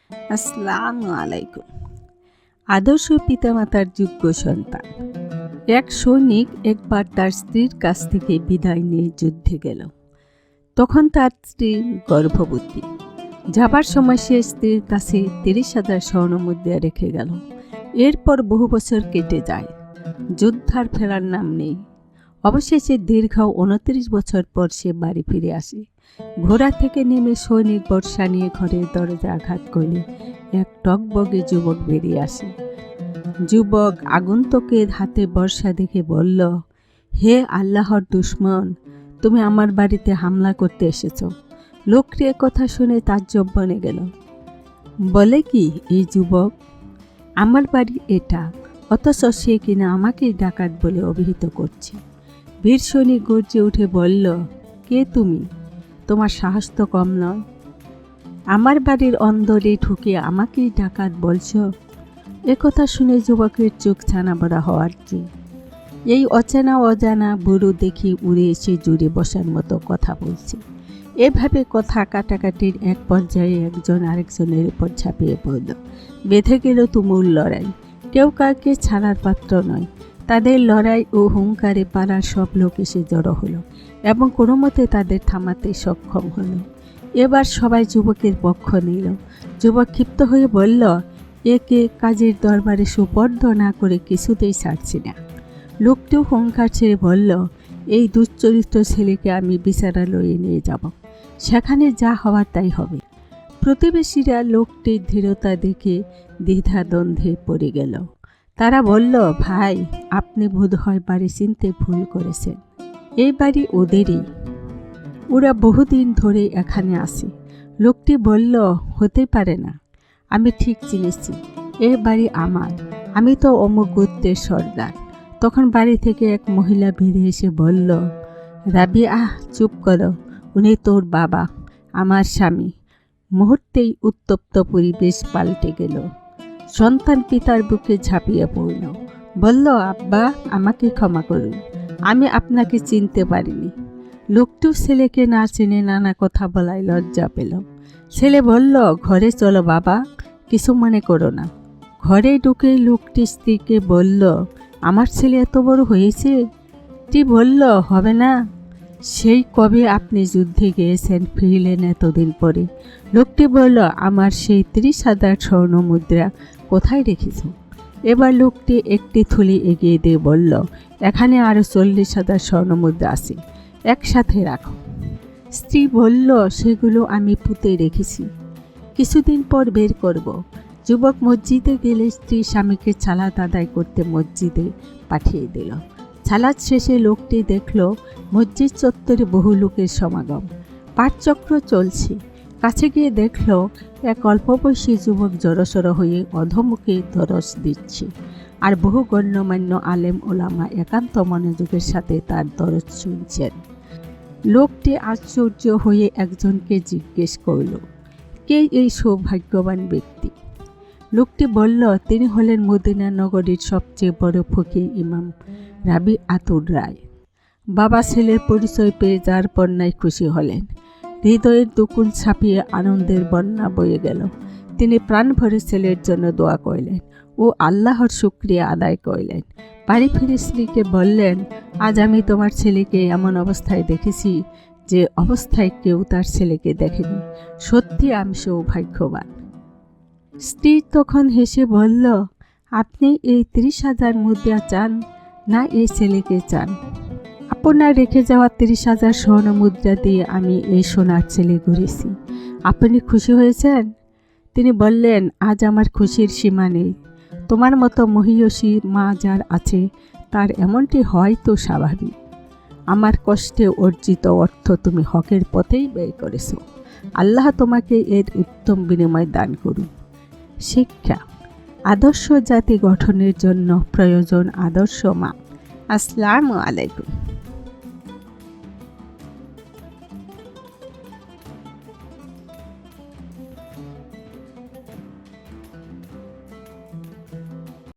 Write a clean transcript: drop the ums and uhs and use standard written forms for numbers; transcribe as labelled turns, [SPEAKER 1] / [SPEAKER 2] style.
[SPEAKER 1] আসসালামু আলাইকুম। আদর্শ পিতামাতার যোগ্য সন্তান। এক সৈনিক একবার তার স্ত্রীর কাছ থেকে বিদায় নিয়ে যুদ্ধে গেল। তখন তার স্ত্রী গর্ভবতী। যাবার সময় সে স্ত্রীর কাছে 30,000 স্বর্ণমুদ্রা রেখে গেল। এরপর বহু বছর কেটে যায়, যুদ্ধার ফেরার নাম নেই। অবশেষে দীর্ঘ 29 বছর পর সে বাড়ি ফিরে আসে। ঘোড়া থেকে নেমে সৈনিক বর্ষা নিয়ে ঘরের দরজা আঘাত করলে এক টকবগে যুবক বেরিয়ে আসে। যুবক আগন্তুকের হাতে বর্ষা দেখে বলল, হে আল্লাহর দুশমন, তুমি আমার বাড়িতে হামলা করতে এসেছ। লোকটি কথা শুনে তাজ্জব বনে গেল। বলে কি এই যুবক, আমার বাড়ি এটা, অথচ সে কিনা আমাকেই ডাকাত বলে অভিহিত করছে। বীর সৈনিক গর্জে উঠে বলল, কে তুমি? তোমার সাহস তো কম নয়। আমার বাড়ির অন্দরে ঢুকে আমাকেই ডাকাত বলছ? একথা শুনে যুবকের চোখ ছানাবড়া হওয়ার চেয়ে এই অচেনা অজানা বুড়ো দেখি উড়ে এসে জুড়ে বসার মতো কথা বলছে। এভাবে কথা কাটাকাটির এক পর্যায়ে একজন আরেকজনের উপর ঝাঁপিয়ে পড়ল। বেঁধে গেল তুমুল লড়াই। কেউ কাউকে ছাড়ার পাত্র নয়। তাদের লড়াই ও হুঙ্কারে পাড়ার সব লোক এসে জড়ো হলো এবং কোনো মতে তাদের থামাতে সক্ষম হলো। এবার সবাই যুবকের পক্ষ নিল। যুবক ক্ষিপ্ত হয়ে বলল, একে কাজের দরবারে সুপর্দ না করে কিছুতেই ছাড়ছি না। লোকটিও হুঙ্কার ছেড়ে বলল, এই দুশ্চরিত্র ছেলেকে আমি বিচারালয়ে নিয়ে যাব, সেখানে যা হওয়ার তাই হবে। প্রতিবেশীরা লোকটির ধীরতা দেখে দ্বিধাদ্বন্দ্বে পড়ে গেল। তারা বলল, ভাই, আপনি বোধহয় বাড়ি চিনতে ভুল করেছেন। এই বাড়ি ওদেরই, ওরা বহুদিন ধরে এখানে আসে। লোকটি বলল, হতে পারে না, আমি ঠিক চিনেছি, এ বাড়ি আমার, আমি তো অমুক গোত্রের সর্দার। তখন বাড়ি থেকে এক মহিলা বেরিয়ে এসে বলল, রাবিয়া, চুপ করো, উনি তোর বাবা, আমার স্বামী। মুহূর্তেই উত্তপ্ত পরিবেশ পাল্টে গেল। সন্তান পিতার বুকে ঝাঁপিয়ে পড়ল, বলল, আব্বা, আমাকে ক্ষমা করুন, আমি আপনাকে চিনতে পারিনি। লোকটিও ছেলেকে না চিনে নানা কথা বলায় লজ্জা পেল। ছেলে বলল, ঘরে চলো বাবা, কিছু মনে করো না। ঘরে ঢুকে লোকটি স্ত্রীকে বলল, আমার ছেলে এত বড় হয়েছে? স্ত্রী বলল, হবে না, সেই কবে আপনি যুদ্ধে গিয়েছেন, ফিরলেন এতদিন পরে। লোকটি বলল, আমার সেই 30,000 স্বর্ণমুদ্রা কোথায় রেখেছ? এবার লোকটি একটি থলি এগিয়ে দিয়ে বলল, এখানে আরও 40,000 স্বর্ণমুদ্রা আছে, একসাথে রাখো। স্ত্রী বলল, সেগুলো আমি পুঁতে রেখেছি, কিছুদিন পর বের করব। যুবক মসজিদে গেলে স্ত্রী স্বামীকে ছালাত আদায় করতে মসজিদে পাঠিয়ে দিল। ছালাত শেষে লোকটি দেখল মসজিদ চত্বরে বহু লোকের সমাগম, পাঠচক্র চলছে। কাছে গিয়ে দেখল এক অল্পবয়সী যুবক জড়সড় হয়ে অধমুখে দরস দিচ্ছে, আর বহু গণ্যমান্য আলেম ওলামা একান্ত মনোযোগের সাথে তার দরস শুনছেন। লোকটি আশ্চর্য হয়ে একজনকে জিজ্ঞেস করল, কে এই সৌভাগ্যবান ব্যক্তি? লোকটি বলল, তিনি হলেন মদিনা নগরীর সবচেয়ে বড় ফকিহ ইমাম রাবিআতুর রায়। বাবা ছেলের পরিচয় পেয়ে যার বন্যায় খুশি হলেন। হৃদয়ের দুকুল ছাপিয়ে আনন্দের বন্যা বয়ে গেল। তিনি প্রাণ ভরে ছেলের জন্য দোয়া করলেন ও আল্লাহর শুকরিয়া আদায় করলেন। বাড়ি ফিরে স্ত্রীকে বললেন, আজ আমি তোমার ছেলেকে এমন অবস্থায় দেখেছি যে অবস্থায় কেউ তার ছেলেকে দেখেনি। সত্যি আমি সৌভাগ্যবান। স্ত্রী তখন হেসে বলল, আপনি এই 30,000 মুদ্রা চান না এই ছেলেকে চান? আপনার রেখে যাওয়া 30,000 স্বর্ণ মুদ্রা দিয়ে আমি এই সোনার ছেলে গড়েছি। আপনি খুশি হয়েছেন? তিনি বললেন, আজ আমার খুশির সীমা নেই। তোমার মতো মহিয়সী মা যার আছে তার এমনটি হয় তো স্বাভাবিক। আমার কষ্টে অর্জিত অর্থ তুমি হকের পথেই ব্যয় করেছ। আল্লাহ তোমাকে এর উত্তম বিনিময় দান করুন। শিক্ষা, আদর্শ জাতি গঠনের জন্য প্রয়োজন আদর্শ মা। আসসালামু আলাইকুম।